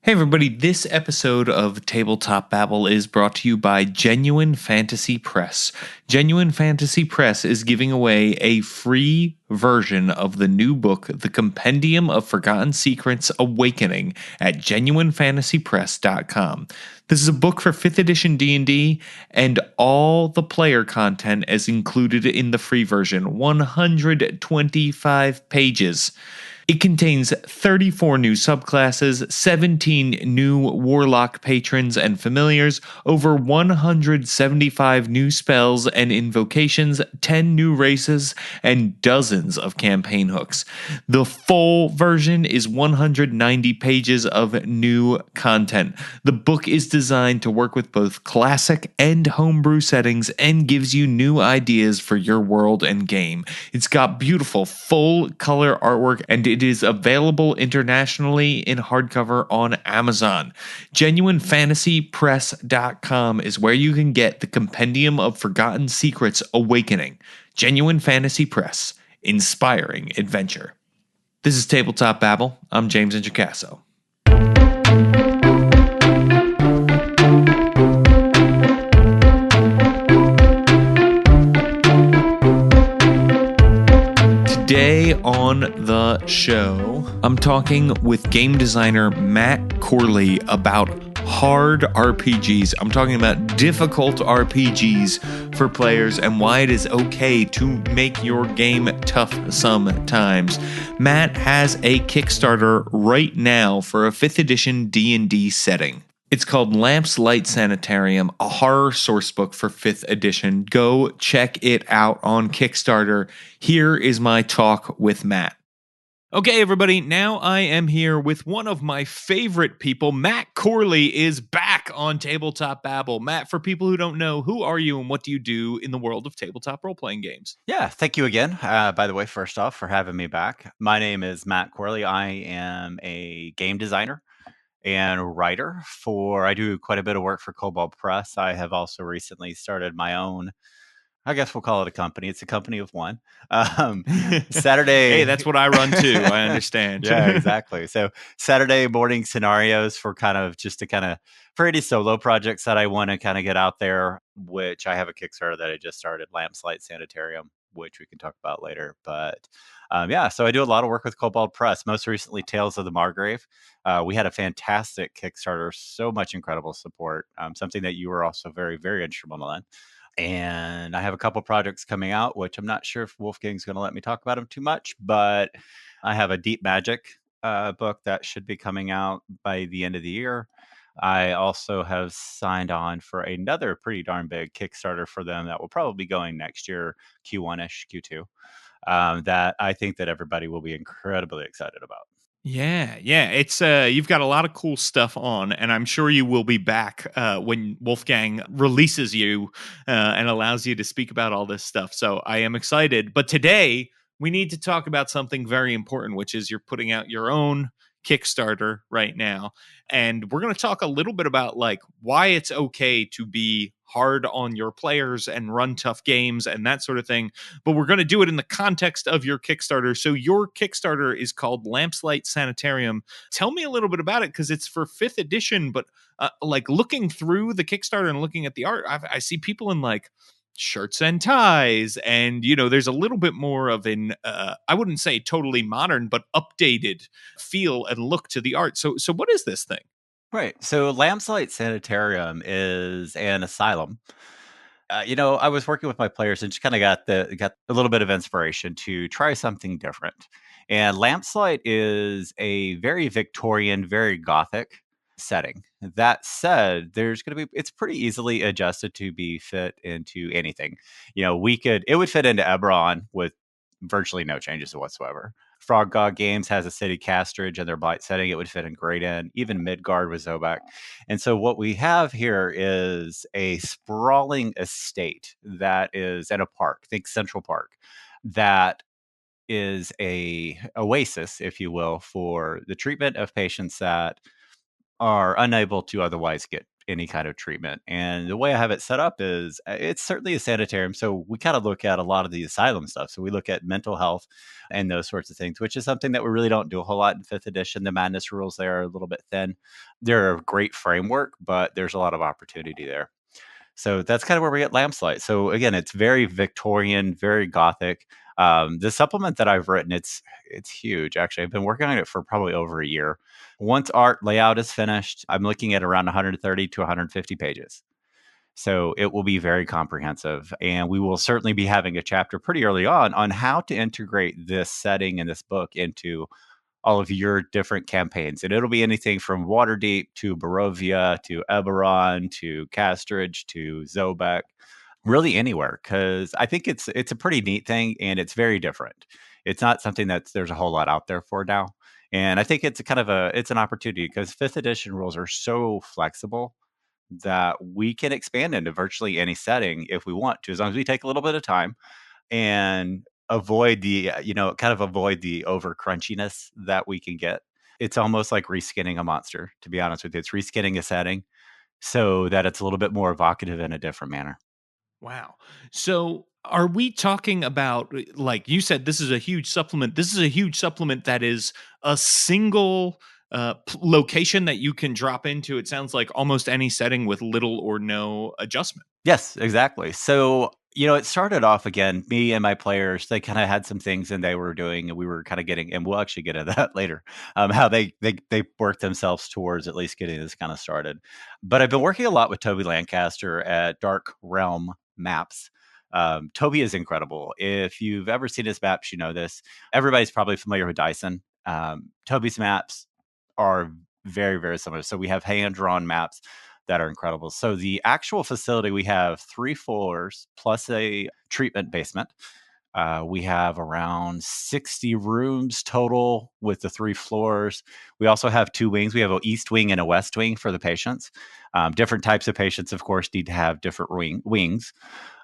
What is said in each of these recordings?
Hey everybody, this episode of Tabletop Babble is brought to you by Genuine Fantasy Press. Genuine Fantasy Press is giving away a free version of the new book, The Compendium of Forgotten Secrets Awakening, at genuinefantasypress.com. This is a book for 5th edition D&D, and all the player content is included in the free version, 125 pages. It contains 34 new subclasses, 17 new warlock patrons and familiars, over 175 new spells and invocations, 10 new races, and dozens of campaign hooks. The full version is 190 pages of new content. The book is designed to work with both classic and homebrew settings and gives you new ideas for your world and game. It's got beautiful full color artwork, and it is available internationally in hardcover on Amazon. GenuineFantasyPress.com is where you can get the Compendium of Forgotten Secrets Awakening. Genuine Fantasy Press, inspiring adventure. This is Tabletop Babble. I'm James Introcaso. Today on the show, I'm talking with game designer Matt Corley about hard RPGs. I'm talking about difficult RPGs for players and why it is okay to make your game tough sometimes. Matt has a Kickstarter right now for a 5th edition D&D setting. It's called Lamps, Light Sanitarium, a horror sourcebook for 5th edition. Go check it out on Kickstarter. Here is my talk with Matt. Okay, everybody, now I am here with one of my favorite people. Matt Corley is back on Tabletop Babble. Matt, for people who don't know, who are you and what do you do in the world of tabletop role-playing games? Yeah, thank you again, by the way, first off, for having me back. My name is Matt Corley. I am a game designer and writer I do quite a bit of work for Cobalt Press. I have also recently started my own, I guess we'll call it a company. It's a company of one. Saturday. Hey, that's what I run too. I understand. Yeah, exactly. So Saturday morning scenarios for for any solo projects that I want to kind of get out there, which I have a Kickstarter that I just started, Lamps, Light Sanitarium, which we can talk about later. But so I do a lot of work with Cobalt Press, most recently Tales of the Margrave. We had a fantastic Kickstarter, so much incredible support, something that you were also very, very instrumental in. And I have a couple projects coming out, which I'm not sure if Wolfgang's going to let me talk about them too much, but I have a Deep Magic book that should be coming out by the end of the year. I also have signed on for another pretty darn big Kickstarter for them that will probably be going next year, Q1-ish, Q2, that I think that everybody will be incredibly excited about. Yeah. It's you've got a lot of cool stuff on, and I'm sure you will be back when Wolfgang releases you and allows you to speak about all this stuff. So I am excited. But today we need to talk about something very important, which is you're putting out your own Kickstarter right now. And we're going to talk a little bit about like why it's okay to be hard on your players and run tough games and that sort of thing. But we're going to do it in the context of your Kickstarter. So your Kickstarter is called Lamps, Light Sanitarium. Tell me a little bit about it, because it's for 5th edition, but like looking through the Kickstarter and looking at the art, I see people in like shirts and ties, and there's a little bit more of an I wouldn't say totally modern but updated feel and look to the art. So what is this thing? Right. So Lamps, Light Sanitarium is an asylum. I was working with my players and just kind of got a little bit of inspiration to try something different. And Lampslight is a very Victorian, very Gothic setting. That said, it's pretty easily adjusted to be fit into anything. It would fit into Eberron with virtually no changes whatsoever. Frog God Games has a city castrage in their blight setting. It would fit in great in, even Midgard with Zobak. And so what we have here is a sprawling estate that is in a park, think Central Park, that is a oasis, if you will, for the treatment of patients that are unable to otherwise get any kind of treatment. And the way I have it set up is it's certainly a sanitarium. So we kind of look at a lot of the asylum stuff. So we look at mental health and those sorts of things, which is something that we really don't do a whole lot in fifth edition. The madness rules there are a little bit thin. They're a great framework, but there's a lot of opportunity there. So that's kind of where we get Lamplight. So again, it's very Victorian, very Gothic. The supplement that I've written, it's huge. Actually, I've been working on it for probably over a year. Once art layout is finished, I'm looking at around 130 to 150 pages. So it will be very comprehensive. And we will certainly be having a chapter pretty early on how to integrate this setting in this book into all of your different campaigns. And it'll be anything from Waterdeep to Barovia to Eberron to Castridge to Zobek, really anywhere. Because I think it's a pretty neat thing and it's very different. It's not something there's a whole lot out there for now. And I think it's a kind of it's an opportunity because fifth edition rules are so flexible that we can expand into virtually any setting if we want to, as long as we take a little bit of time and avoid avoid the over crunchiness that we can get. It's almost like reskinning a monster, to be honest with you. It's reskinning a setting so that it's a little bit more evocative in a different manner. Wow. So are we talking about, like you said, this is a huge supplement. This is a huge supplement that is a single location that you can drop into. It sounds like almost any setting with little or no adjustment. Yes, exactly. So, it started off again, me and my players, they kind of had some things and they were doing, and we were kind of getting, and we'll actually get into that later, how they worked themselves towards at least getting this kind of started. But I've been working a lot with Toby Lancaster at Dark Realm Maps. Toby is incredible. If you've ever seen his maps, you know this. Everybody's probably familiar with Dyson. Toby's maps are very, very similar. So we have hand drawn maps that are incredible. So the actual facility, we have 3 floors plus a treatment basement. We have around 60 rooms total with the 3 floors. We also have 2 wings. We have an east wing and a west wing for the patients. Different types of patients, of course, need to have different wings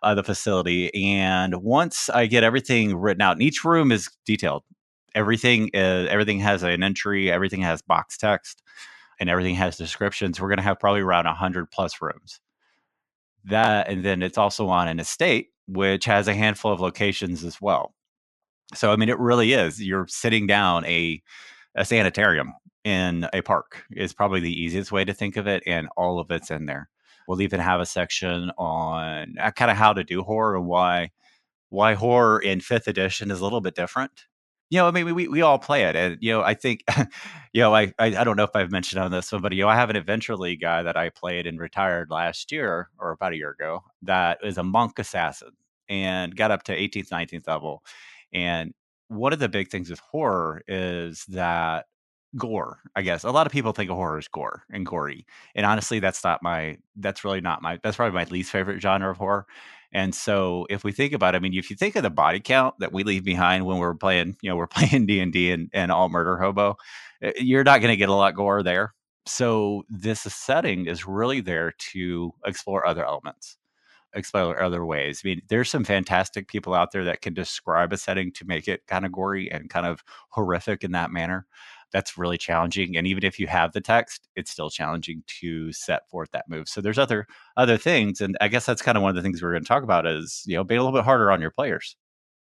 of the facility. And once I get everything written out, and each room is detailed. Everything has an entry. Everything has box text and everything has descriptions. We're going to have probably around 100 plus rooms. And then it's also on an estate, which has a handful of locations as well. So, I mean, it really is. You're sitting down a sanitarium in a park is probably the easiest way to think of it. And all of it's in there. We'll even have a section on kind of how to do horror and why horror in fifth edition is a little bit different. I mean, we all play it, and I think, I don't know if I've mentioned on this one, but I have an Adventure League guy that I played and retired last year or about a year ago. That is a monk assassin and got up to 18th, 19th level. And one of the big things with horror is that gore. I guess a lot of people think of horror as gore and gory, and honestly, that's really not that's probably my least favorite genre of horror. And so if we think about it, I mean, if you think of the body count that we leave behind when we're playing, we're playing D&D and all murder hobo, you're not going to get a lot gore there. So this setting is really there to explore other elements, explore other ways. I mean, there's some fantastic people out there that can describe a setting to make it kind of gory and kind of horrific in that manner. That's really challenging. And even if you have the text, it's still challenging to set forth that move. So there's other things. And I guess that's kind of one of the things we're going to talk about is, being a little bit harder on your players.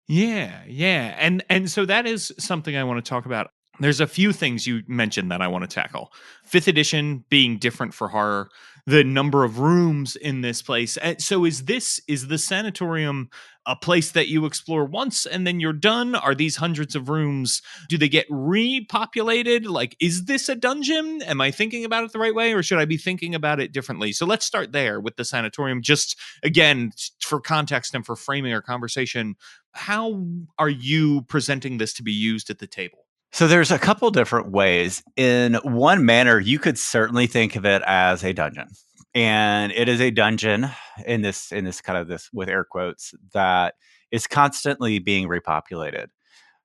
Yeah, yeah. And so that is something I want to talk about. There's a few things you mentioned that I want to tackle. Fifth edition being different for horror, the number of rooms in this place. So is the sanatorium a place that you explore once and then you're done? Are these hundreds of rooms, do they get repopulated? Like, is this a dungeon? Am I thinking about it the right way, or should I be thinking about it differently? So let's start there with the sanatorium. Just again, for context and for framing our conversation, how are you presenting this to be used at the table? So there's a couple different ways. In one manner, you could certainly think of it as a dungeon. And it is a dungeon in this kind of this with air quotes that is constantly being repopulated.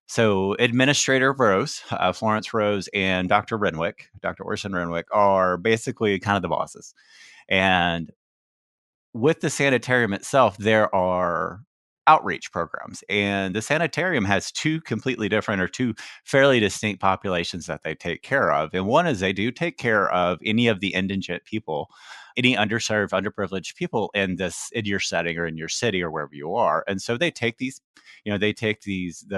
So Administrator Rose, Florence Rose, and Dr. Renwick, Dr. Orson Renwick, are basically kind of the bosses. And with the sanitarium itself, there are outreach programs. And the sanitarium has two completely different or two fairly distinct populations that they take care of. And one is they do take care of any of the indigent people, any underserved, underprivileged people in your setting or in your city or wherever you are. And so they take the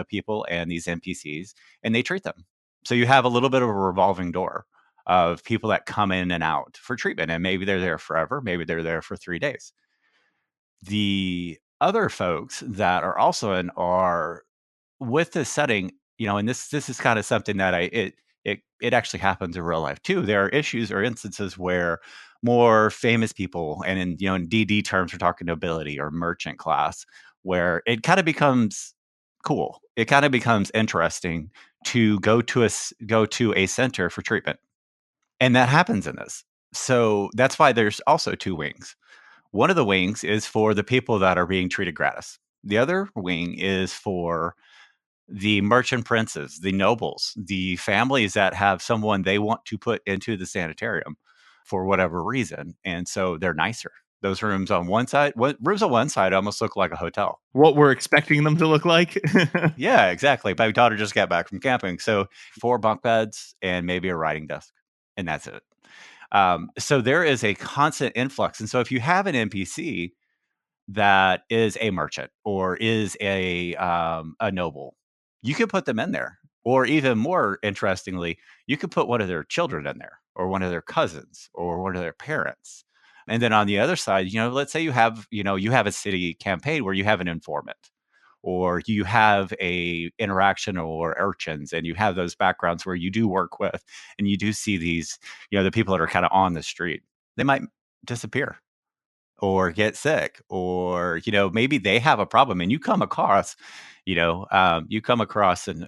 people and these NPCs and they treat them. So you have a little bit of a revolving door of people that come in and out for treatment. And maybe they're there forever, maybe they're there for 3 days. The other folks that are also in are with this setting, and this is kind of something that it actually happens in real life too. There are issues or instances where more famous people, and in DD terms, we're talking nobility or merchant class, where it kind of becomes cool. It kind of becomes interesting to go to a center for treatment, and that happens in this. So that's why there's also two wings. One of the wings is for the people that are being treated gratis. The other wing is for the merchant princes, the nobles, the families that have someone they want to put into the sanitarium for whatever reason. And so they're nicer. Those rooms on one side, rooms on one side almost look like a hotel. What we're expecting them to look like. Yeah, exactly. My daughter just got back from camping. So 4 bunk beds and maybe a writing desk, and that's it. So there is a constant influx. And so if you have an NPC that is a merchant or is a noble, you could put them in there. Or even more interestingly, you could put one of their children in there, or one of their cousins, or one of their parents. And then on the other side, let's say you have a city campaign where you have an informant, or you have a interaction or urchins, and you have those backgrounds where you do work with, and you do see these, the people that are kind of on the street. They might disappear or get sick, or maybe they have a problem and you come across, and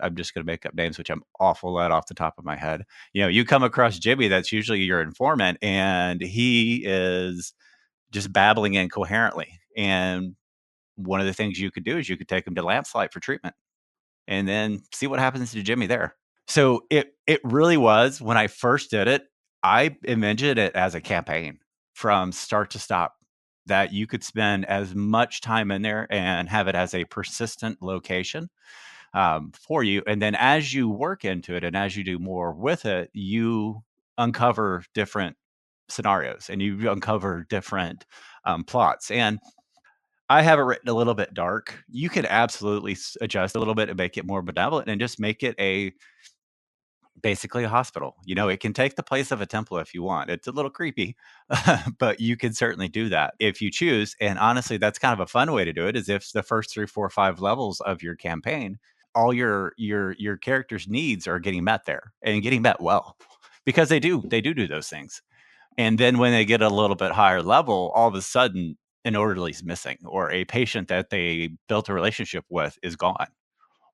I'm just going to make up names, which I'm awful at off the top of my head. You come across Jimmy, that's usually your informant, and he is just babbling incoherently. And one of the things you could do is you could take him to Lamplight for treatment and then see what happens to Jimmy there. So it really was, when I first did it, I imagined it as a campaign from start to stop, that you could spend as much time in there and have it as a persistent location for you. And then as you work into it and as you do more with it, you uncover different scenarios and you uncover different plots. And I have it written a little bit dark. You can absolutely adjust a little bit and make it more benevolent and just make it basically a hospital. It can take the place of a temple if you want. It's a little creepy, but you can certainly do that if you choose. And honestly, that's kind of a fun way to do it, is if the first 3, 4, 5 levels of your campaign, all your character's needs are getting met there and getting met well, because they do those things. And then when they get a little bit higher level, all of a sudden an orderly's missing, or a patient that they built a relationship with is gone,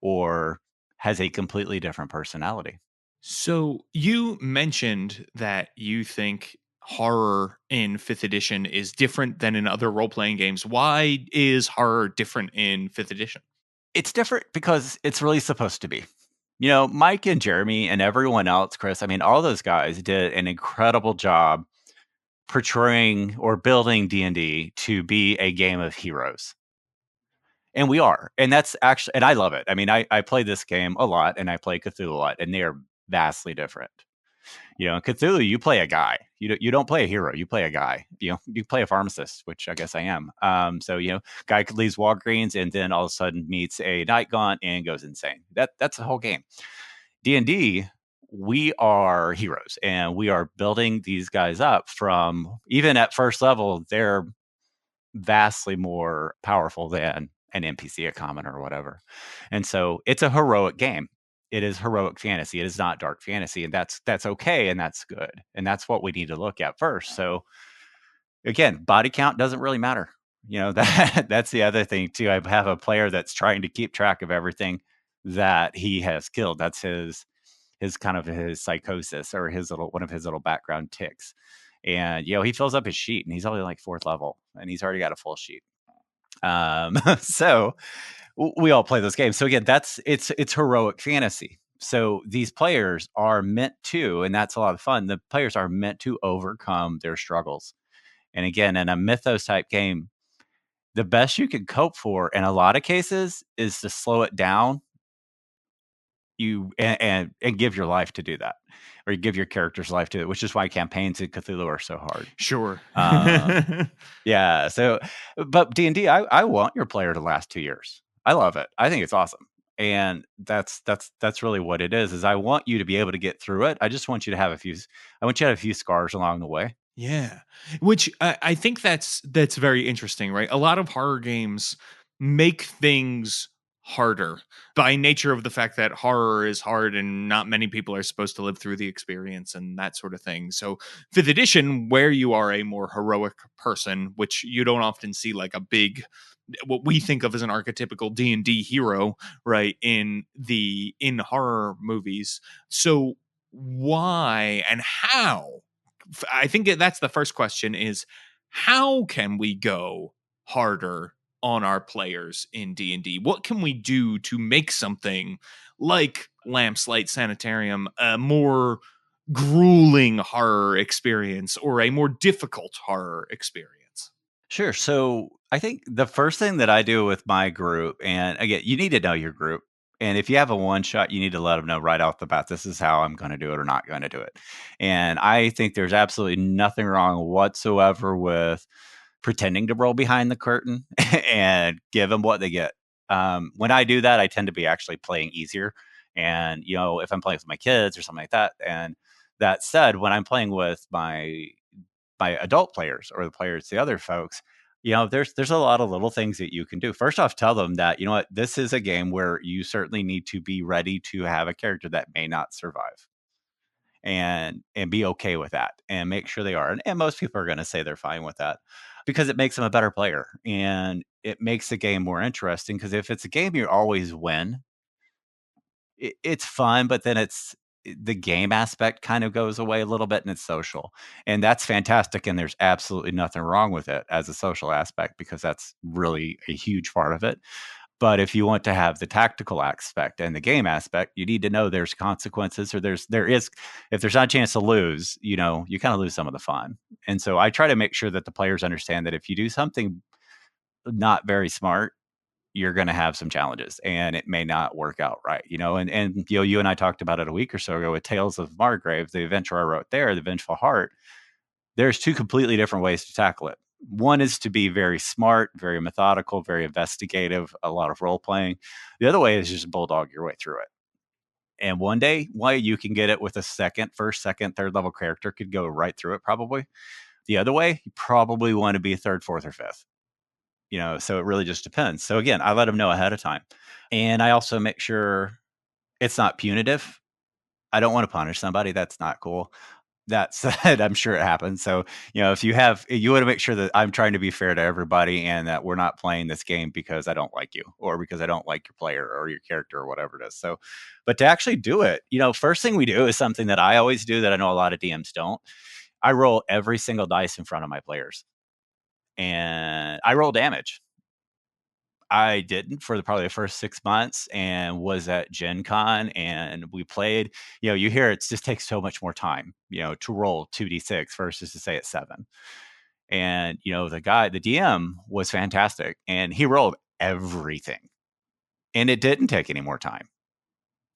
or has a completely different personality. So you mentioned that you think horror in 5th edition is different than in other role playing games. Why is horror different in 5th edition? It's different because it's really supposed to be. Mike and Jeremy and everyone else, Chris, I mean, all those guys did an incredible job portraying or building D&D to be a game of heroes. And we are. And that's actually, and I love it. I mean, I play this game a lot and I play Cthulhu a lot, and they are vastly different. In Cthulhu, you play a guy. You don't play a hero. You play a guy. You play a pharmacist, which I guess I am. So guy could leave Walgreens and then all of a sudden meets a night gaunt and goes insane. That's the whole game. D&D, we are heroes, and we are building these guys up from, even at first level, they're vastly more powerful than an NPC, a common, or whatever. And so it's a heroic game. It is heroic fantasy. It is not dark fantasy, and that's okay, and that's good, and that's what we need to look at first. So again, body count doesn't really matter. That's the other thing too. I have a player that's trying to keep track of everything that he has killed. That's his kind of his psychosis, or one of his little background ticks. And he fills up his sheet, and he's only like 4th level, and he's already got a full sheet. So we all play those games. So again, it's heroic fantasy. So these players are meant to, and that's a lot of fun. The players are meant to overcome their struggles. And again, in a mythos type game, the best you can cope for in a lot of cases is to slow it down and give your life to do that, or you give your character's life to it, which is why campaigns in Cthulhu are so hard. Sure. Um, yeah. So, but D&D, I want your player to last 2 years. I love it. I think it's awesome. And that's really what it is I want you to be able to get through it. I just want you to have I want you to have a few scars along the way. Yeah, which I think that's very interesting, right? A lot of horror games make things harder by nature of the fact that horror is hard and not many people are supposed to live through the experience and that sort of thing. So, fifth edition, where you are a more heroic person, which you don't often see like a big what we think of as an archetypical D&D hero, right, in horror movies. So why and how, I think that's the first question, is how can we go harder on our players in D&D? What can we do to make something like Lamps Light Sanitarium a more grueling horror experience or a more difficult horror experience? Sure. So I think the first thing that I do with my group, and again, you need to know your group. And if you have a one shot, you need to let them know right off the bat, this is how I'm going to do it or not going to do it. And I think there's absolutely nothing wrong whatsoever with pretending to roll behind the curtain and give them what they get. When I do that, I tend to be actually playing easier. And, if I'm playing with my kids or something like that. And that said, when I'm playing with my adult players or the players, the other folks, there's a lot of little things that you can do. First off, tell them that, what, this is a game where you certainly need to be ready to have a character that may not survive, and be okay with that and make sure they are. And most people are going to say they're fine with that because it makes them a better player and it makes the game more interesting. Because if it's a game you always win, it's fun, but then the game aspect kind of goes away a little bit and it's social. And that's fantastic. And there's absolutely nothing wrong with it as a social aspect because that's really a huge part of it. But if you want to have the tactical aspect and the game aspect, you need to know there's consequences, or there is, if there's not a chance to lose, you kind of lose some of the fun. And so I try to make sure that the players understand that if you do something not very smart, you're going to have some challenges and it may not work out right, and you and I talked about it a week or so ago with Tales of Margrave, the adventure I wrote there, The Vengeful Heart. There's two completely different ways to tackle it. One is to be very smart, very methodical, very investigative, a lot of role playing. The other way is just bulldog your way through it. And one day, why you can get it with a first, second, third level character could go right through it probably. The other way, you probably want to be third, fourth, or fifth. So it really just depends. So again, I let them know ahead of time. And I also make sure it's not punitive. I don't want to punish somebody. That's not cool. That said, I'm sure it happens. So, if you want to make sure that I'm trying to be fair to everybody and that we're not playing this game because I don't like you or because I don't like your player or your character or whatever it is. So, but to actually do it, first thing we do is something that I always do that I know a lot of DMs don't. I roll every single dice in front of my players and I roll damage. I didn't for probably the first 6 months and was at Gen Con and we played. You hear it just takes so much more time, to roll 2d6 versus to say it's 7. And, the DM was fantastic and he rolled everything and it didn't take any more time.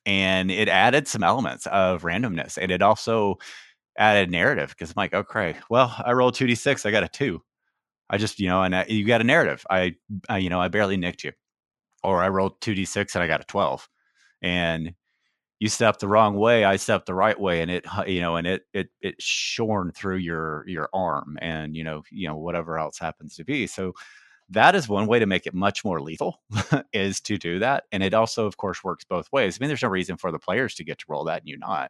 And it added some elements of randomness and it also added narrative because I'm like, okay, well, I rolled 2d6, I got a 2. I just, you got a narrative. I barely nicked you. Or I rolled 2d6 and I got a 12. And you stepped the wrong way, I stepped the right way, and it shorn through your arm and whatever else happens to be. So that is one way to make it much more lethal is to do that. And it also, of course, works both ways. I mean, there's no reason for the players to get to roll that and you not.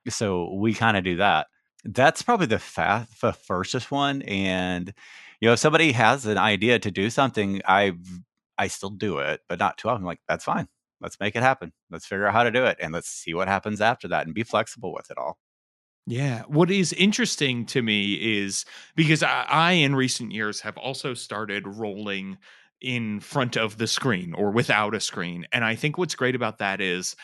So we kind of do that. That's probably the fastest one. And if somebody has an idea to do something, I still do it, but not too often. I'm like, that's fine. Let's make it happen. Let's figure out how to do it, and let's see what happens after that, and be flexible with it all. Yeah. What is interesting to me is because I, in recent years, have also started rolling in front of the screen or without a screen. And I think what's great about that is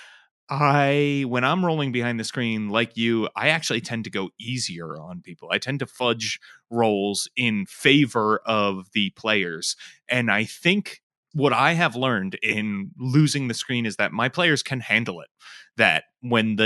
When I'm rolling behind the screen like you, I actually tend to go easier on people. I tend to fudge rolls in favor of the players. And I think what I have learned in losing the screen is that my players can handle it. That when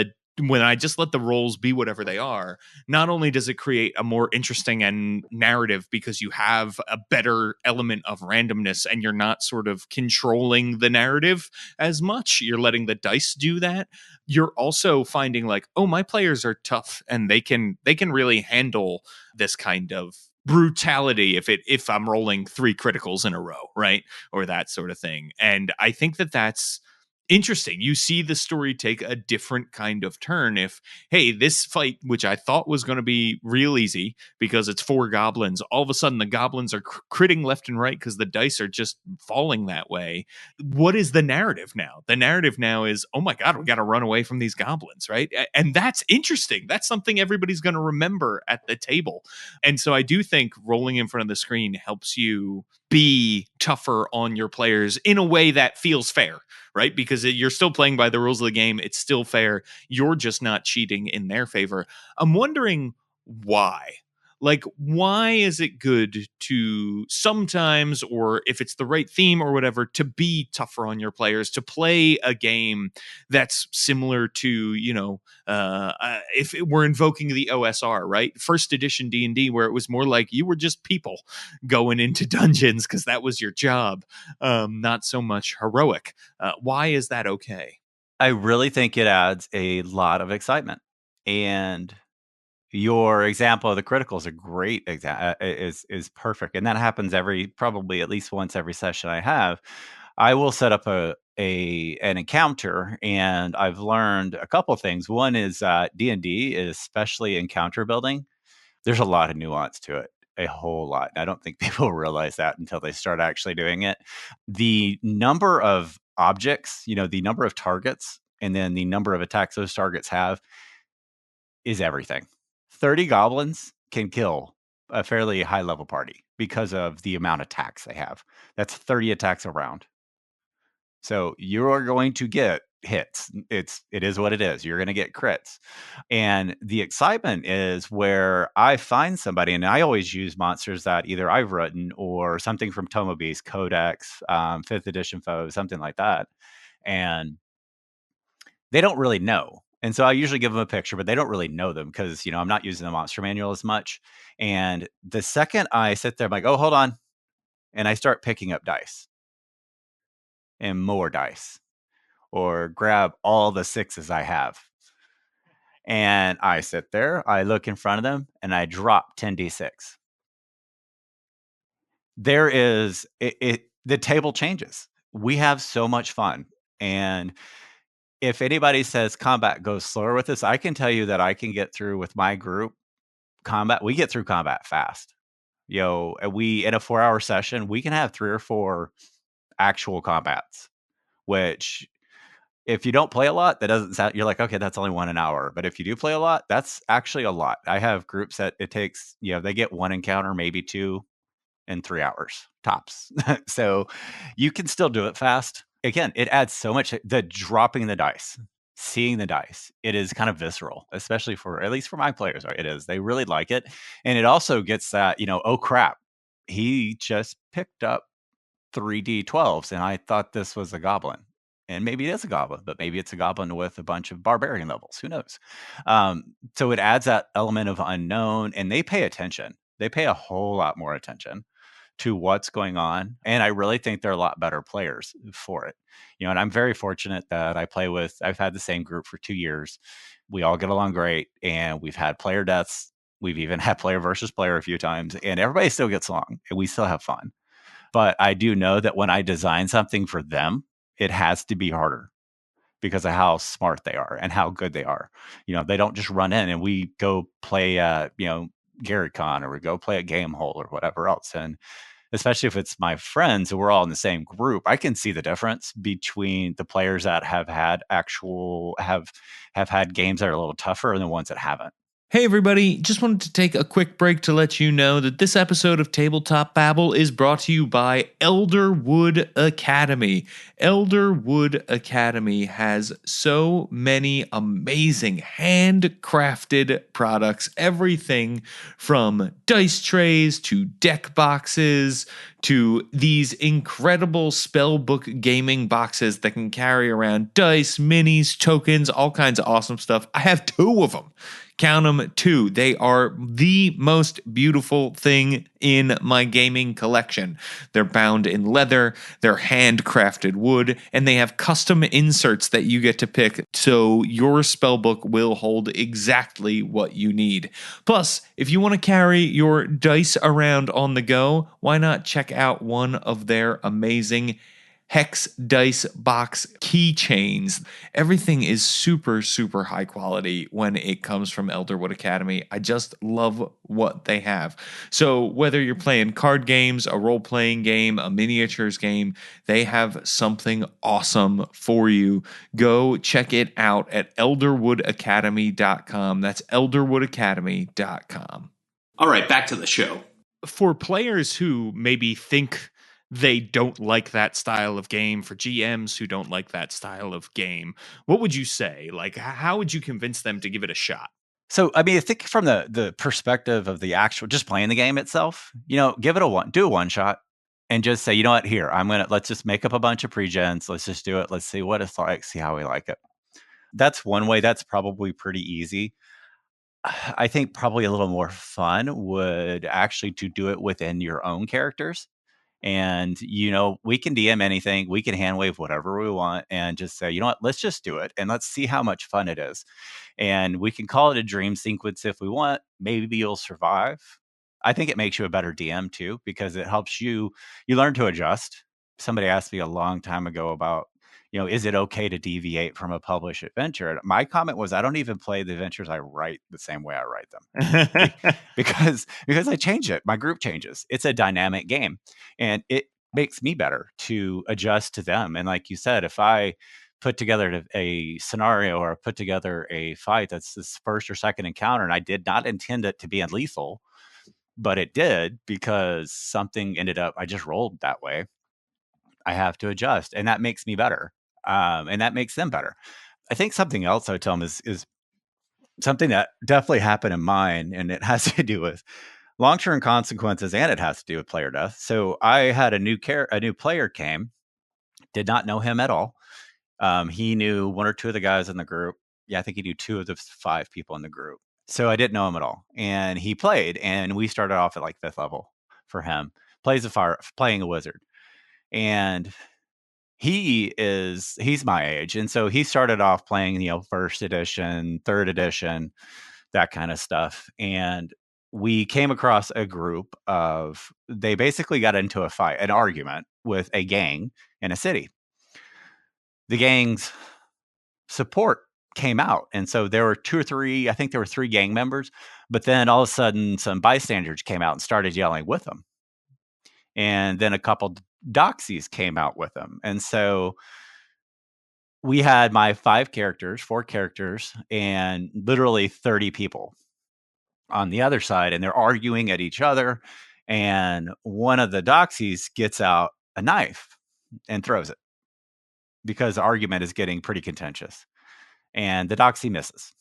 I just let the rolls be whatever they are, not only does it create a more interesting and narrative because you have a better element of randomness and you're not sort of controlling the narrative as much, you're letting the dice do that. You're also finding like, oh, my players are tough and they can really handle this kind of brutality if I'm rolling 3 criticals in a row, right? Or that sort of thing. And I think that's interesting. You see the story take a different kind of turn if, hey, this fight, which I thought was going to be real easy because it's 4 goblins, all of a sudden the goblins are critting left and right because the dice are just falling that way. What is the narrative now? The narrative now is, oh my God, we got to run away from these goblins, right? And that's interesting. That's something everybody's going to remember at the table. And so I do think rolling in front of the screen helps you be tougher on your players in a way that feels fair, right? Because you're still playing by the rules of the game. It's still fair. You're just not cheating in their favor. I'm wondering why. Like, why is it good to sometimes, or if it's the right theme or whatever, to be tougher on your players, to play a game that's similar to, if we're invoking the OSR, right? First edition D&D, where it was more like you were just people going into dungeons because that was your job, not so much heroic. Why is that okay? I really think it adds a lot of excitement. And your example of the critical is a great example, is perfect. And that happens probably at least once every session I have. I will set up an encounter, and I've learned a couple things. One is D&D, especially encounter building. There's a lot of nuance to it, a whole lot. I don't think people realize that until they start actually doing it. The number of objects, the number of targets, and then the number of attacks those targets have is everything. 30 goblins can kill a fairly high level party because of the amount of attacks they have. That's 30 attacks a round. So you are going to get hits. It is what it is. You're going to get crits. And the excitement is where I find somebody, and I always use monsters that either I've written or something from Tomo Beast, Codex, 5th edition foe, something like that. And they don't really know. And so I usually give them a picture, but they don't really know them because, I'm not using the monster manual as much. And the second I sit there, I'm like, oh, hold on. And I start picking up dice and more dice, or grab all the 6s I have. And I sit there, I look in front of them, and I drop 10d6. The table changes. We have so much fun. And if anybody says combat goes slower with this, I can tell you that I can get through with my group combat. We get through combat fast. In a 4-hour session, we can have 3 or 4 actual combats, which if you don't play a lot, that doesn't sound, you're like, okay, that's only 1 an hour. But if you do play a lot, that's actually a lot. I have groups that it takes, they get 1 encounter, maybe 2 in 3 hours tops. So you can still do it fast. Again, it adds so much, the dropping the dice, seeing the dice. It is kind of visceral, especially at least for my players. It is. They really like it. And it also gets that, oh crap, he just picked up 3d12s and I thought this was a goblin. And maybe it is a goblin, but maybe it's a goblin with a bunch of barbarian levels. Who knows? So it adds that element of unknown, and they pay attention. They pay a whole lot more attention to what's going on. And I really think they're a lot better players for it. And I'm very fortunate that I've had the same group for 2 years. We all get along great, and we've had player deaths. We've even had player versus player a few times, and everybody still gets along and we still have fun. But I do know that when I design something for them, it has to be harder because of how smart they are and how good they are. They don't just run in and we go play, Garrett Con, or we go play a game hole or whatever else. And especially if it's my friends and we're all in the same group, I can see the difference between the players that have had games that are a little tougher and the ones that haven't. Hey, everybody. Just wanted to take a quick break to let you know that this episode of Tabletop Babble is brought to you by Elderwood Academy. Elderwood Academy has so many amazing handcrafted products, everything from dice trays to deck boxes to these incredible spellbook gaming boxes that can carry around dice, minis, tokens, all kinds of awesome stuff. I have two of them. Count them, two. They are the most beautiful thing in my gaming collection. They're bound in leather, they're handcrafted wood, and they have custom inserts that you get to pick so your spellbook will hold exactly what you need. Plus, if you want to carry your dice around on the go, why not check out one of their amazing hex dice box keychains. Everything is super, super high quality when it comes from Elderwood Academy. I just love what they have. So, whether you're playing card games, a role playing game, a miniatures game, they have something awesome for you. Go check it out at elderwoodacademy.com. That's elderwoodacademy.com. All right, back to the show. For players who maybe think they don't like that style of game, for GMs who don't like that style of game, what would you say? Like, how would you convince them to give it a shot? So, I mean, I think from the perspective of the actual just playing the game itself, give it do a one shot and just say, you know what, here, let's just make up a bunch of pre-gens. Let's just do it. Let's see what it's like, see how we like it. That's one way. That's probably pretty easy. I think probably a little more fun would actually to do it within your own characters. And, we can DM anything, we can hand wave whatever we want and just say, you know what, let's just do it. And let's see how much fun it is. And we can call it a dream sequence if we want. Maybe you'll survive. I think it makes you a better DM too, because it helps you learn to adjust. Somebody asked me a long time ago about, is it okay to deviate from a published adventure? And my comment was, I don't even play the adventures I write the same way I write them. because I change it. My group changes. It's a dynamic game, and it makes me better to adjust to them. And like you said, if I put together a scenario or put together a fight that's this first or second encounter, and I did not intend it to be unlethal, but it did because something ended up, I just rolled that way. I have to adjust, and that makes me better. And that makes them better. I think something else I would tell them is something that definitely happened in mine, and it has to do with long-term consequences, and it has to do with player death. So I had a new player came, did not know him at all. He knew one or two of the guys in the group. Yeah, I think he knew two of the 5 people in the group. So I didn't know him at all, and he played, and we started off at like 5th level for him. Playing a wizard, and he's my age, and so he started off playing, 1st edition, 3rd edition, that kind of stuff. And we came across a group they basically got into an argument with a gang in a city. The gang's support came out, and so there were 2 or 3, I think there were 3 gang members, but then all of a sudden some bystanders came out and started yelling with them. And then a couple doxies came out with them. And so we had my 4 characters, and literally 30 people on the other side, and they're arguing at each other. And one of the doxies gets out a knife and throws it because the argument is getting pretty contentious. And the doxie misses.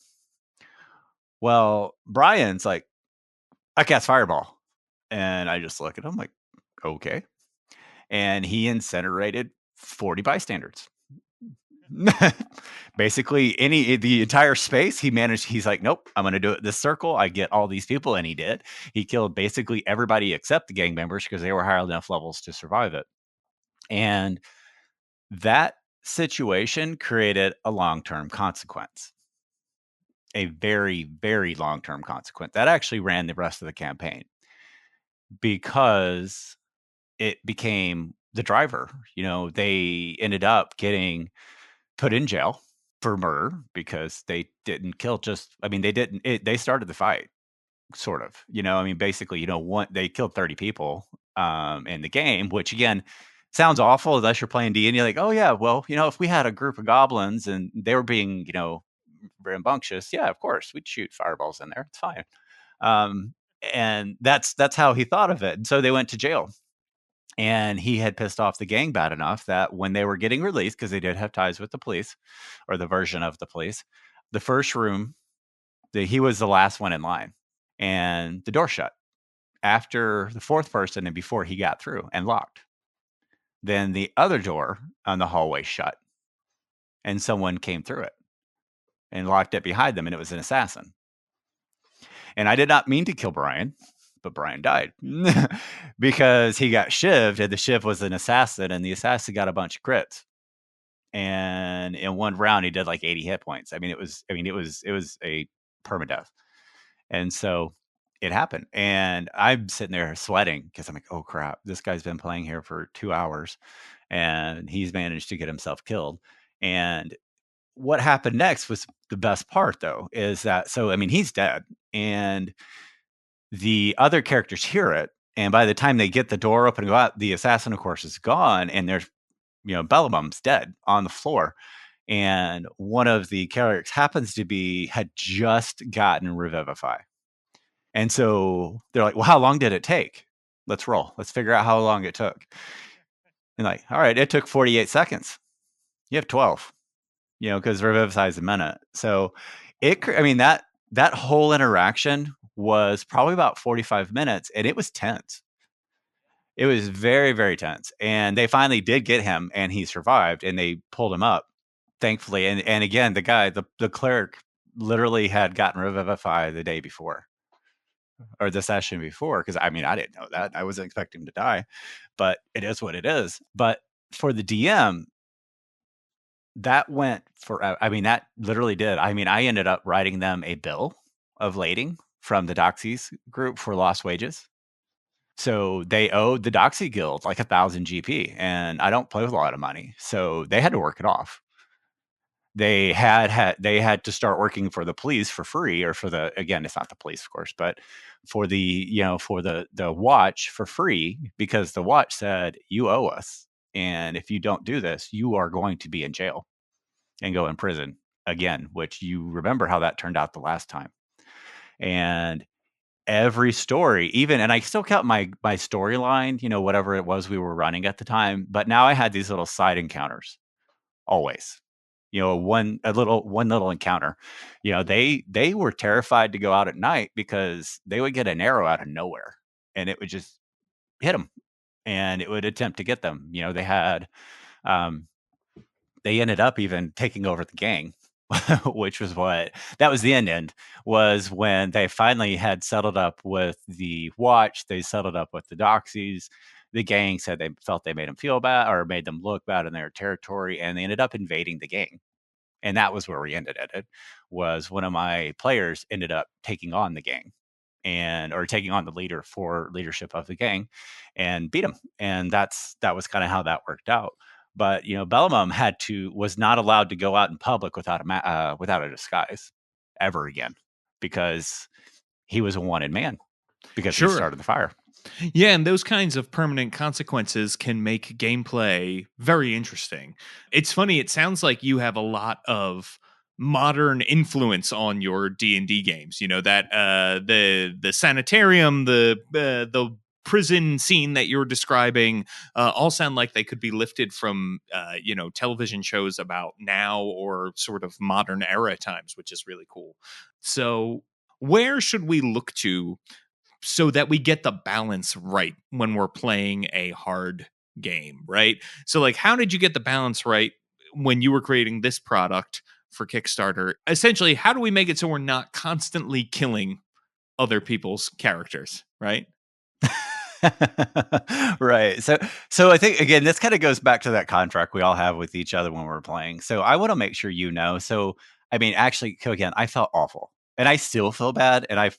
Well, Brian's like, I cast fireball. And I just look at him like, okay. And he incinerated 40 bystanders. Basically the entire space he's like, nope, I'm going to do it this circle. I get all these people. And he did. He killed basically everybody except the gang members because they were high enough levels to survive it. And that situation created a long-term consequence, a very, very long-term consequence that actually ran the rest of the campaign because it became the driver. They ended up getting put in jail for murder because they didn't kill they started the fight, sort of. Basically, they killed 30 people in the game, which again sounds awful unless you're playing D and you're like, oh yeah, well, if we had a group of goblins and they were being, rambunctious, yeah, of course, we'd shoot fireballs in there. It's fine. Um, and that's how he thought of it. And so they went to jail. And he had pissed off the gang bad enough that when they were getting released, because they did have ties with the police or the version of the police, the first room, he was the last one in line, and the door shut after the fourth person and before he got through and locked. Then the other door on the hallway shut, and someone came through it and locked it behind them, and it was an assassin. And I did not mean to kill Brian, but Brian died because he got shivved, and the shiv was an assassin, and the assassin got a bunch of crits. And in one round, he did like 80 hit points. It was a permadeath. And so it happened. And I'm sitting there sweating because I'm like, oh crap, this guy's been playing here for 2 hours and he's managed to get himself killed. And what happened next was the best part, though, is that he's dead, and the other characters hear it. And by the time they get the door open and go out, the assassin, of course, is gone, and there's Bellabum's dead on the floor. And one of the characters had just gotten Revivify. And so they're like, well, how long did it take? Let's roll. Let's figure out how long it took. And like, all right, it took 48 seconds. You have 12, because Revivify is a minute. So that whole interaction was probably about 45 minutes, and it was tense. It was very, very tense. And they finally did get him, and he survived, and they pulled him up, thankfully. And again, the guy, the cleric, literally had gotten Revivify the day before, or the session before, because I didn't know that. I wasn't expecting him to die, but it is what it is. But for the DM, that went for, that literally did. I ended up writing them a bill of lading from the Doxies group for lost wages. So they owed the Doxy Guild like 1,000 GP, and I don't play with a lot of money, so they had to work it off. They had to start working for the police for free, or again, it's not the police, of course, but for the watch for free, because the watch said, you owe us, and if you don't do this, you are going to be in jail and go in prison again, which you remember how that turned out the last time. And every story, and I still kept my storyline, whatever it was we were running at the time, but now I had these little side encounters always. One little encounter. They were terrified to go out at night because they would get an arrow out of nowhere and it would just hit them, and it would attempt to get them. They ended up even taking over the gang, which was that was the end was when they finally had settled up with the watch. They settled up with the Doxies. The gang said they felt they made them feel bad or made them look bad in their territory, and they ended up invading the gang. And that was where we ended it. Was one of my players ended up taking on the gang or taking on the leader for leadership of the gang and beat him. And that was kind of how that worked out. But Bellamum was not allowed to go out in public without a disguise ever again, because he was a wanted man, because he started the fire. Yeah, and those kinds of permanent consequences can make gameplay very interesting. It's funny, it sounds like you have a lot of modern influence on your D&D games. That the sanitarium, the prison scene that you're describing, all sound like they could be lifted from television shows about now or sort of modern era times, which is really cool. So where should we look to so that we get the balance right when we're playing a hard game, right? So like, how did you get the balance right when you were creating this product for Kickstarter? Essentially, how do we make it so we're not constantly killing other people's characters, right? Right. So I think, again, this kind of goes back to that contract we all have with each other when we're playing. So I want to make sure So, actually, again, I felt awful. And I still feel bad. And I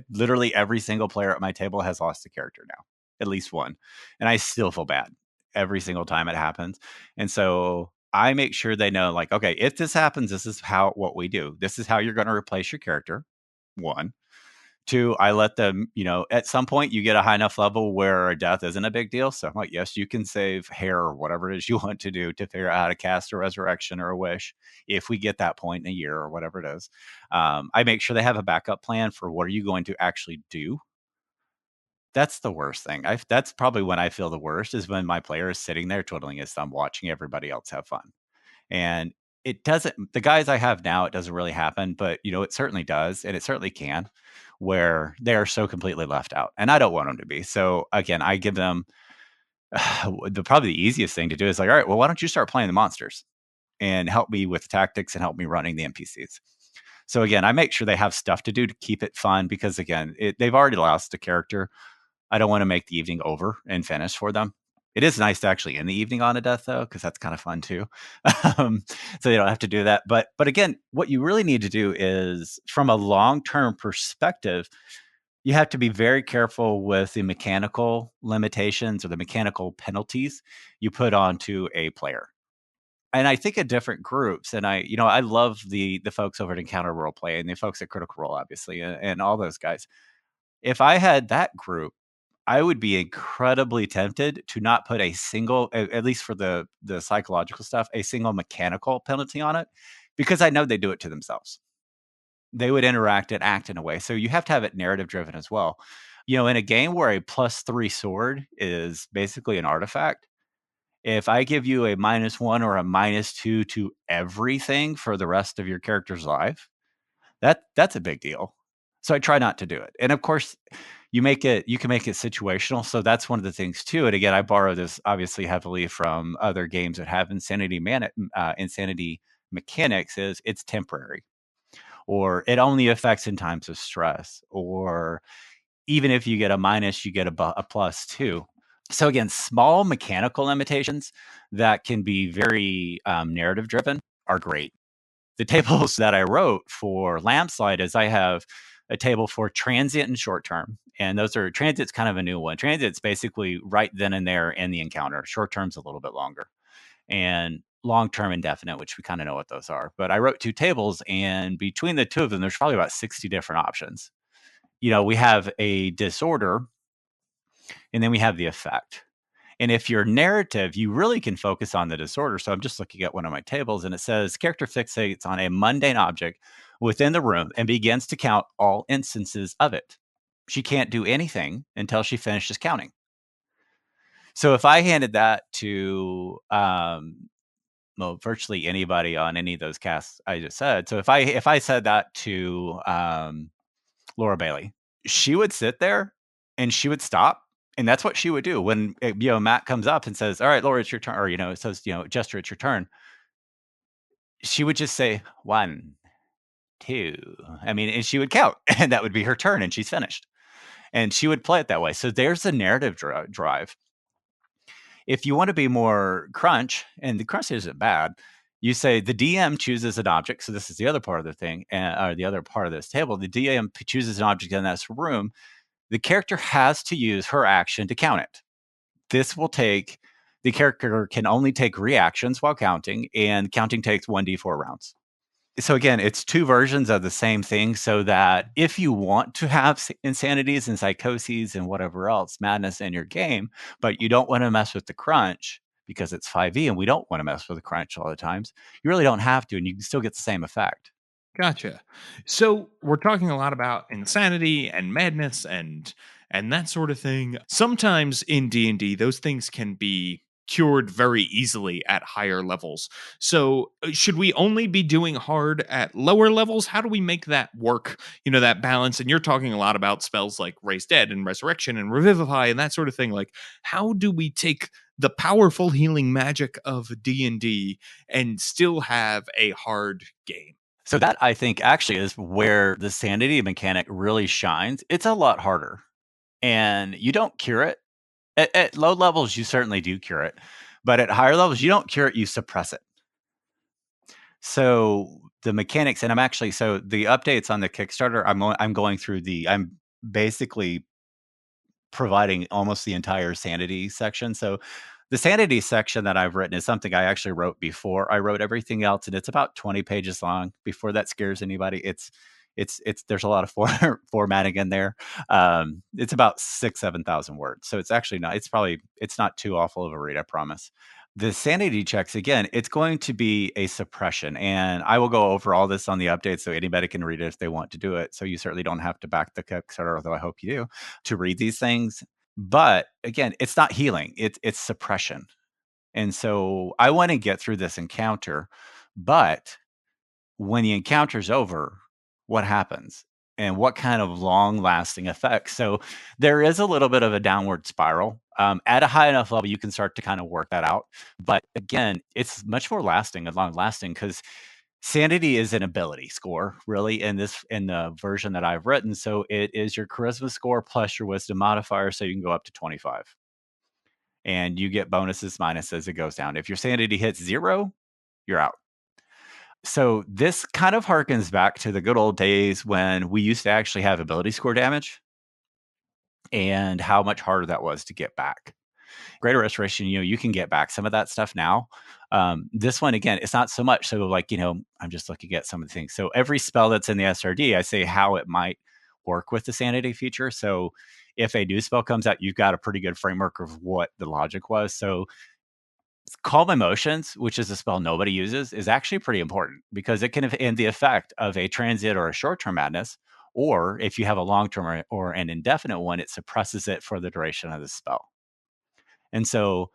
literally every single player at my table has lost a character now, at least one. And I still feel bad every single time it happens. And so I make sure they know, like, okay, if this happens, this is what we do. This is how you're going to replace your character. One. Two, I let them, at some point you get a high enough level where a death isn't a big deal. So I'm like, yes, you can save hair or whatever it is you want to do to figure out how to cast a resurrection or a wish if we get that point in a year or whatever it is. I make sure they have a backup plan for what are you going to actually do. That's the worst thing. That's probably when I feel the worst is when my player is sitting there twiddling his thumb watching everybody else have fun. And it doesn't the guys I have now, it doesn't really happen, but, it certainly does, and it certainly can, where they're so completely left out, and I don't want them to be. So, again, I give them probably the easiest thing to do is like, "All right, well, why don't you start playing the monsters and help me with tactics and help me running the NPCs?" So, again, I make sure they have stuff to do to keep it fun because, again, they've already lost a character. I don't wanna make the evening over and finish for them. It is nice to actually end the evening on a death, though, because that's kinda fun too. Um, so you don't have to do that. But again, what you really need to do is, from a long-term perspective, you have to be very careful with the mechanical limitations or the mechanical penalties you put onto a player. And I think at different groups, and I love the folks over at Encounter Roleplay and the folks at Critical Role, obviously, and all those guys. If I had that group, I would be incredibly tempted to not put a single, at least for the psychological stuff, a single mechanical penalty on it, because I know they do it to themselves. They would interact and act in a way. So you have to have it narrative driven as well. In a game where a +3 sword is basically an artifact, if I give you a -1 or a -2 to everything for the rest of your character's life, that's a big deal. So I try not to do it. And of course, you can make it situational. So that's one of the things too. And again, I borrow this obviously heavily from other games that have insanity mechanics. Is it's temporary, or it only affects in times of stress, or even if you get a minus, you get a plus too. So again, small mechanical limitations that can be very narrative driven are great. The tables that I wrote for Lampslide is I have a table for transient and short term. And those are transit's kind of a new one. Transit's basically right then and there in the encounter. Short term's a little bit longer. And long term indefinite, which we kind of know what those are. But I wrote two tables, and between the two of them, there's probably about 60 different options. We have a disorder, and then we have the effect. And if your narrative, you really can focus on the disorder. So I'm just looking at one of my tables, and it says character fixates on a mundane object within the room and begins to count all instances of it. She can't do anything until she finishes counting. So if I handed that to virtually anybody on any of those casts I just said, so if I said that to Laura Bailey, she would sit there and she would stop. And that's what she would do when Matt comes up and says, "All right, Laura, it's your turn," or it says, gesture, "It's your turn." She would just say 1, 2. I mean, and she would count, and that would be her turn, and she's finished. And she would play it that way. So there's the narrative drive. If you want to be more crunch, and the crunch isn't bad, you say the DM chooses an object. So this is the other part of the thing, or the other part of this table. The DM chooses an object in this room. The character has to use her action to count it. The character can only take reactions while counting, and counting takes 1d4 rounds. So again, it's two versions of the same thing, so that if you want to have insanities and psychoses and whatever else, madness in your game, but you don't want to mess with the crunch because it's 5e and we don't want to mess with the crunch all the times, you really don't have to, and you can still get the same effect. Gotcha. So we're talking a lot about insanity and madness and that sort of thing. Sometimes in D&D those things can be cured very easily at higher levels. So should we only be doing hard at lower levels? How do we make that work? That balance. And you're talking a lot about spells like Raise Dead and Resurrection and Revivify and that sort of thing. Like, how do we take the powerful healing magic of D&D and still have a hard game? So that, I think, actually is where the sanity mechanic really shines. It's a lot harder, and you don't cure it. At low levels, you certainly do cure it, but at higher levels, you don't cure it, you suppress it. So the mechanics, and so the updates on the Kickstarter, I'm basically providing almost the entire sanity section. So the sanity section that I've written is something I actually wrote before I wrote everything else, and it's about 20 pages long. Before that scares anybody, it's there's a lot of formatting in there. It's about 7,000 words, so it's actually not. It's not too awful of a read, I promise. The sanity checks, again, it's going to be a suppression, and I will go over all this on the update so anybody can read it if they want to do it. So you certainly don't have to back the Kickstarter, although I hope you do, to read these things. But again, it's not healing; it's suppression. And so I want to get through this encounter, but when the encounter's over, what happens? And what kind of long-lasting effects? So there is a little bit of a downward spiral. At a high enough level, you can start to kind of work that out. But again, it's much more lasting and long-lasting because sanity is an ability score, really, in the version that I've written. So it is your charisma score plus your wisdom modifier, so you can go up to 25. And you get bonuses, minuses as it goes down. If your sanity hits 0, you're out. So this kind of harkens back to the good old days when we used to actually have ability score damage and how much harder that was to get back. Greater Restoration, you can get back some of that stuff now. This one, again, it's not so much. So I'm just looking at some of the things. So every spell that's in the SRD, I say how it might work with the sanity feature. So if a new spell comes out, you've got a pretty good framework of what the logic was. So Calm Emotions, which is a spell nobody uses, is actually pretty important because it can end the effect of a transient or a short-term madness, or if you have a long-term or an indefinite one, it suppresses it for the duration of the spell. And so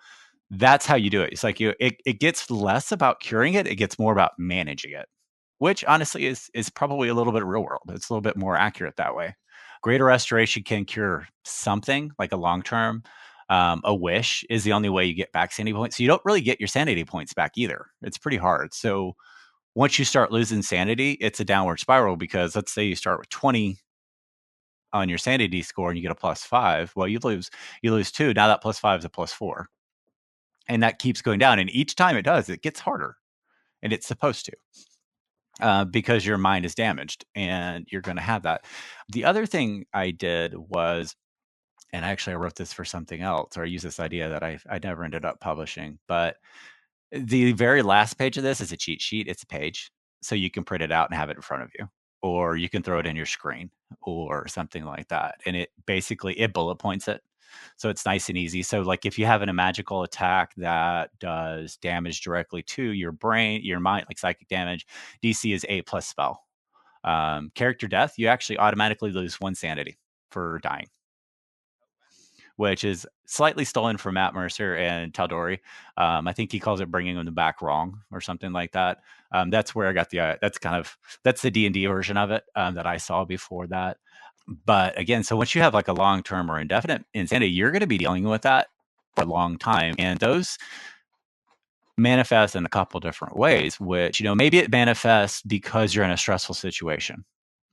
that's how you do it. It's like it gets less about curing it, it gets more about managing it, which honestly is probably a little bit real world. It's a little bit more accurate that way. Greater Restoration can cure something like a long term. A wish is the only way you get back sanity points. So you don't really get your sanity points back either. It's pretty hard. So once you start losing sanity, it's a downward spiral because let's say you start with 20 on your sanity score and you get a +5. Well, you lose 2. Now that +5 is a +4. And that keeps going down. And each time it does, it gets harder. And it's supposed to. Because your mind is damaged and you're going to have that. The other thing I did was, and actually I wrote this for something else, or I used this idea that I never ended up publishing, but the very last page of this is a cheat sheet. It's a page. So you can print it out and have it in front of you, or you can throw it in your screen or something like that. And it bullet points it. So it's nice and easy. So like if you have a magical attack that does damage directly to your brain, your mind, like psychic damage, DC is 8 plus spell. Character death, you actually automatically lose 1 sanity for dying, which is slightly stolen from Matt Mercer and Taldori. I think he calls it bringing them back wrong or something like that. That's where I got that's the D&D version of it that I saw before that. But again, so once you have like a long-term or indefinite insanity, you're going to be dealing with that for a long time. And those manifest in a couple different ways, which, maybe it manifests because you're in a stressful situation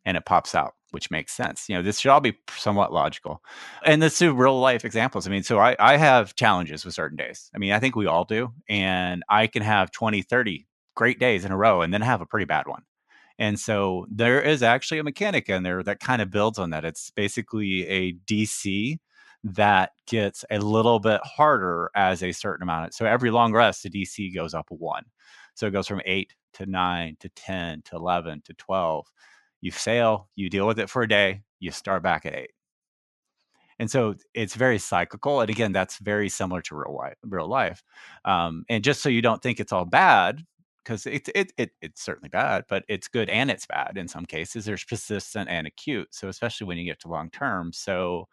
and it pops out, which makes sense. This should all be somewhat logical. And this is real life examples. So I have challenges with certain days. I think we all do. And I can have 20, 30 great days in a row and then have a pretty bad one. And so there is actually a mechanic in there that kind of builds on that. It's basically a DC that gets a little bit harder as a certain amount. So every long rest, the DC goes up 1. So it goes from 8 to 9 to 10 to 11 to 12. You fail, you deal with it for a day, you start back at 8. And so it's very cyclical. And again, that's very similar to real life. And just so you don't think it's all bad, because it's certainly bad, but it's good and it's bad in some cases. There's persistent and acute. So especially when you get to long term. So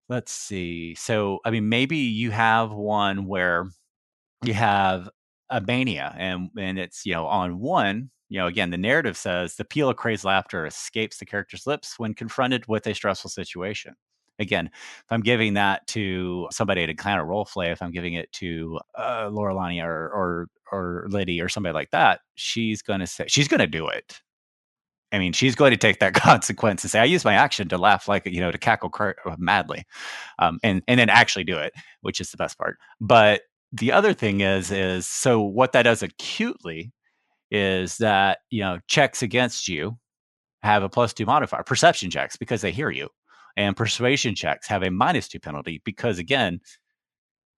let's see. So maybe you have one where you have a mania and it's on 1. Again, the narrative says the peal of crazed laughter escapes the character's lips when confronted with a stressful situation. Again, if I'm giving that to somebody to kind of role play, if I'm giving it to Lorelani or Liddy or somebody like that, she's going to do it. She's going to take that consequence and say, I use my action to laugh to cackle madly, and then actually do it, which is the best part. But the other thing is so what that does acutely is that, checks against you have a +2 modifier, perception checks, because they hear you, and persuasion checks have a -2 penalty because, again,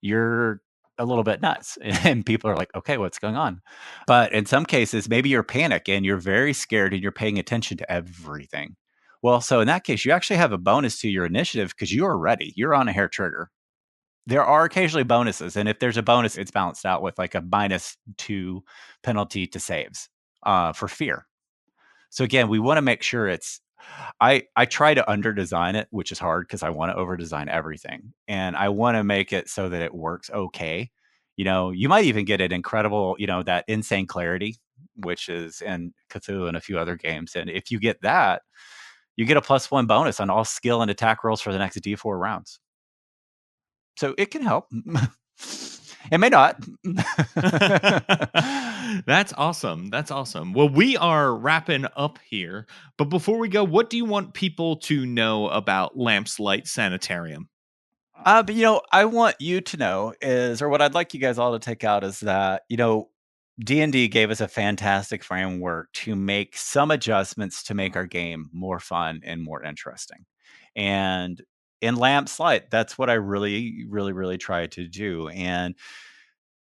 you're a little bit nuts. And people are like, okay, what's going on? But in some cases, maybe you're panicked and you're very scared and you're paying attention to everything. Well, so in that case, you actually have a bonus to your initiative because you are ready. You're on a hair trigger. There are occasionally bonuses, and if there's a bonus, it's balanced out with like a -2 penalty to saves for fear. So again, we want to make sure it's. I try to under design it, which is hard because I want to over design everything, and I want to make it so that it works okay. You might even get an incredible, that insane clarity, which is in Cthulhu and a few other games, and if you get that, you get a +1 bonus on all skill and attack rolls for the next D4 rounds. So it can help. It may not. That's awesome. That's awesome. Well, we are wrapping up here, but before we go, what do you want people to know about Lamps Light Sanitarium? But I want you to know is, or what I'd like you guys all to take out is that, D&D gave us a fantastic framework to make some adjustments to make our game more fun and more interesting. And in Lamps Light, that's what I really, really, really tried to do. And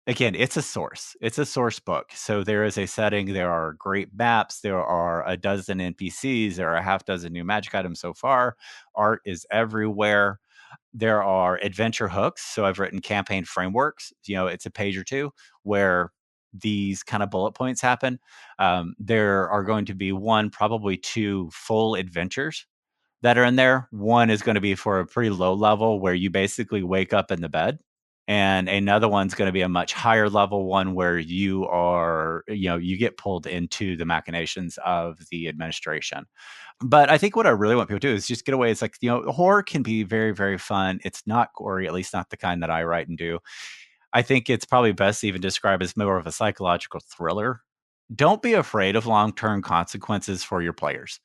again, it's a source. It's a source book. So there is a setting. There are great maps. There are a dozen NPCs. There are a half dozen new magic items so far. Art is everywhere. There are adventure hooks. So I've written campaign frameworks. It's a page or two where these kind of bullet points happen. There are going to be one, probably two full adventures that are in there. One is going to be for a pretty low level where you basically wake up in the bed, and another one's going to be a much higher level one where you are, you get pulled into the machinations of the administration. But I think what I really want people to do is just get away. It's like, horror can be very, very fun. It's not gory, at least not the kind that I write and do. I think it's probably best to even describe as more of a psychological thriller. Don't be afraid of long-term consequences for your players.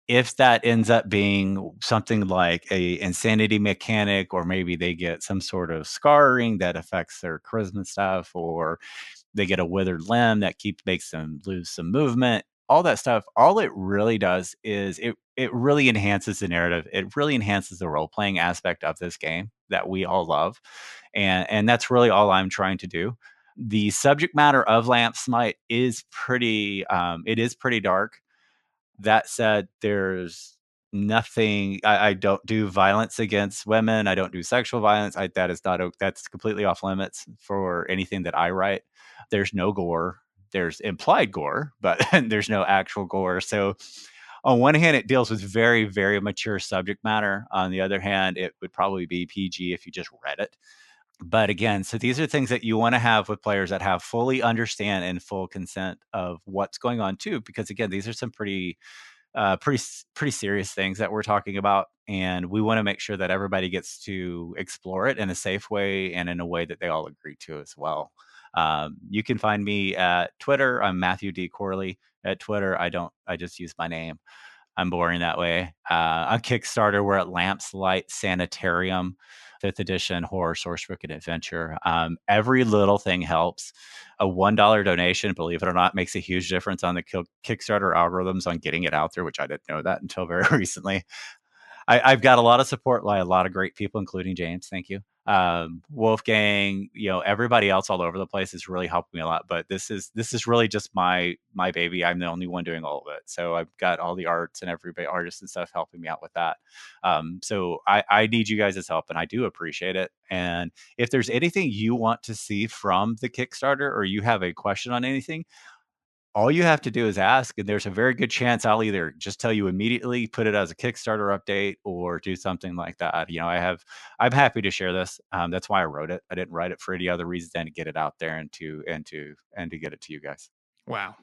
If that ends up being something like a insanity mechanic, or maybe they get some sort of scarring that affects their charisma stuff, or they get a withered limb that makes them lose some movement, all that stuff, all it really does is it really enhances the narrative. It really enhances the role playing aspect of this game that we all love. And that's really all I'm trying to do. The subject matter of Lamp Smite is it is pretty dark. That said, there's nothing. I don't do violence against women. I don't do sexual violence. That's completely off limits for anything that I write. There's no gore. There's implied gore, but there's no actual gore. So on one hand, it deals with very, very mature subject matter. On the other hand, it would probably be PG if you just read it. But again, so these are things that you want to have with players that have fully understand and full consent of what's going on too, because again, these are some pretty serious things that we're talking about, and we want to make sure that everybody gets to explore it in a safe way and in a way that they all agree to as well. You can find me at Twitter. I'm Matthew D. Corley at Twitter. I just use my name. I'm boring that way. On Kickstarter, we're at Lamps Light Sanitarium, 5th edition horror source book and adventure. Every little thing helps. A $1 donation, believe it or not, makes a huge difference on the Kickstarter algorithms on getting it out there, which I didn't know that until very recently. I've got a lot of support by a lot of great people, including James. Thank you. Wolfgang, everybody else all over the place is really helping me a lot. But this is really just my baby. I'm the only one doing all of it. So I've got all the arts and everybody, artists and stuff, helping me out with that. So I need you guys' help, and I do appreciate it. And if there's anything you want to see from the Kickstarter, or you have a question on anything, all you have to do is ask, and there's a very good chance I'll either just tell you immediately, put it as a Kickstarter update, or do something like that. I'm happy to share this. That's why I wrote it. I didn't write it for any other reason than to get it out there and to get it to you guys. Wow.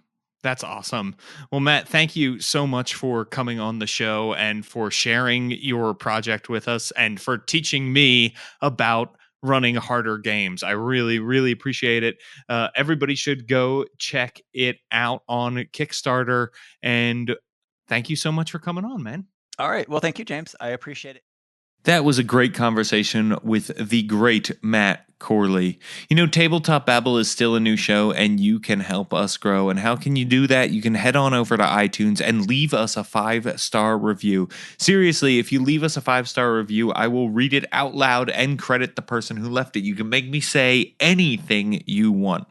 That's awesome. Well, Matt, thank you so much for coming on the show and for sharing your project with us and for teaching me about running harder games. I really, really appreciate it. Everybody should go check it out on Kickstarter. And thank you so much for coming on, man. All right. Well, thank you, James. I appreciate it. That was a great conversation with the great Matt Corley. You know, Tabletop Babble is still a new show, and you can help us grow. And how can you do that? You can head on over to iTunes and leave us a 5-star review. Seriously, if you leave us a 5-star review, I will read it out loud and credit the person who left it. You can make me say anything you want.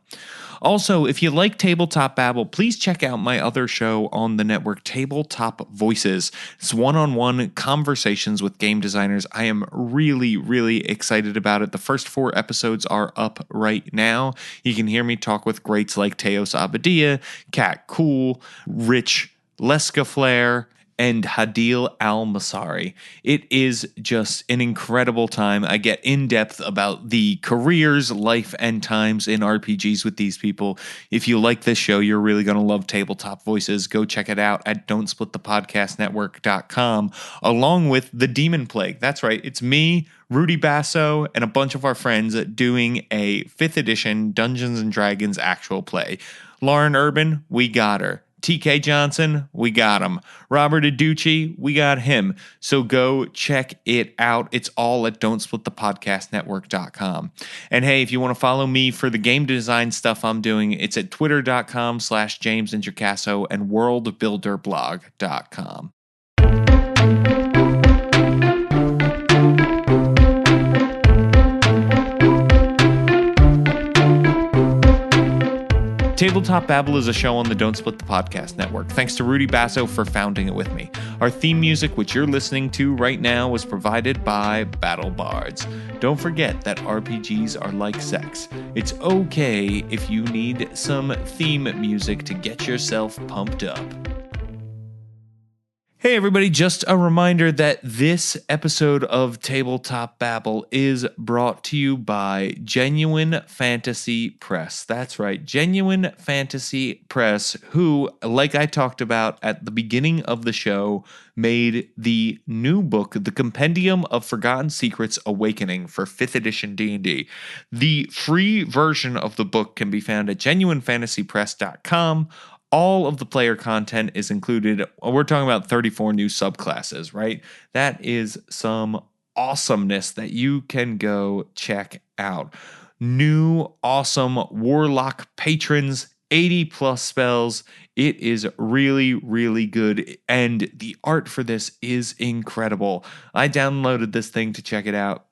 Also, if you like Tabletop Babble, please check out my other show on the network, Tabletop Voices. It's one-on-one conversations with game designers. I am really, really excited about it. The first 4 episodes are up right now. You can hear me talk with greats like Teos Abadia, Kat Cool, Rich Lescaflair, and Hadil Al-Masari. It is just an incredible time. I get in depth about the careers, life, and times in RPGs with these people. If you like this show, you're really going to love Tabletop Voices. Go check it out at don'tsplitthepodcastnetwork.com, along with The Demon Plague. That's right. It's me, Rudy Basso, and a bunch of our friends doing a 5th edition Dungeons & Dragons actual play. Lauren Urban, we got her. TK Johnson, we got him. Robert Aducci, we got him. So go check it out. It's all at don'tsplitthepodcastnetwork.com. And hey, if you want to follow me for the game design stuff I'm doing, it's at twitter.com/James Introcaso and worldbuilderblog.com. Tabletop Babble is a show on the Don't Split the Podcast Network. Thanks to Rudy Basso for founding it with me. Our theme music, which you're listening to right now, was provided by Battle Bards. Don't forget that RPGs are like sex. It's okay if you need some theme music to get yourself pumped up. Hey everybody, just a reminder that this episode of Tabletop Babble is brought to you by Genuine Fantasy Press. That's right, Genuine Fantasy Press, who, like I talked about at the beginning of the show, made the new book, The Compendium of Forgotten Secrets Awakening for 5th edition D&D. The free version of the book can be found at genuinefantasypress.com. All of the player content is included. We're talking about 34 new subclasses, right? That is some awesomeness that you can go check out. New awesome Warlock patrons, 80 plus spells. It is really, really good. And the art for this is incredible. I downloaded this thing to check it out.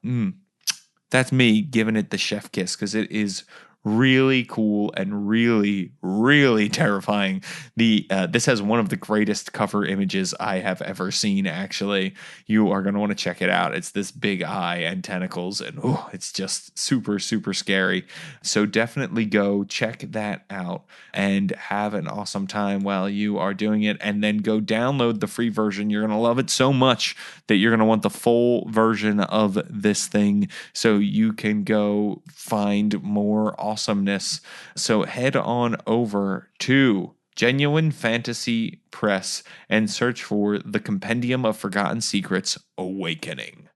That's me giving it the chef kiss because it is really cool and really, really terrifying. This has one of the greatest cover images I have ever seen, actually. You are going to want to check it out. It's this big eye and tentacles, and it's just super, super scary. So definitely go check that out and have an awesome time while you are doing it, and then go download the free version. You're going to love it so much that you're going to want the full version of this thing so you can go find more awesomeness. So head on over to Genuine Fantasy Press and search for The Compendium of Forgotten Secrets Awakening.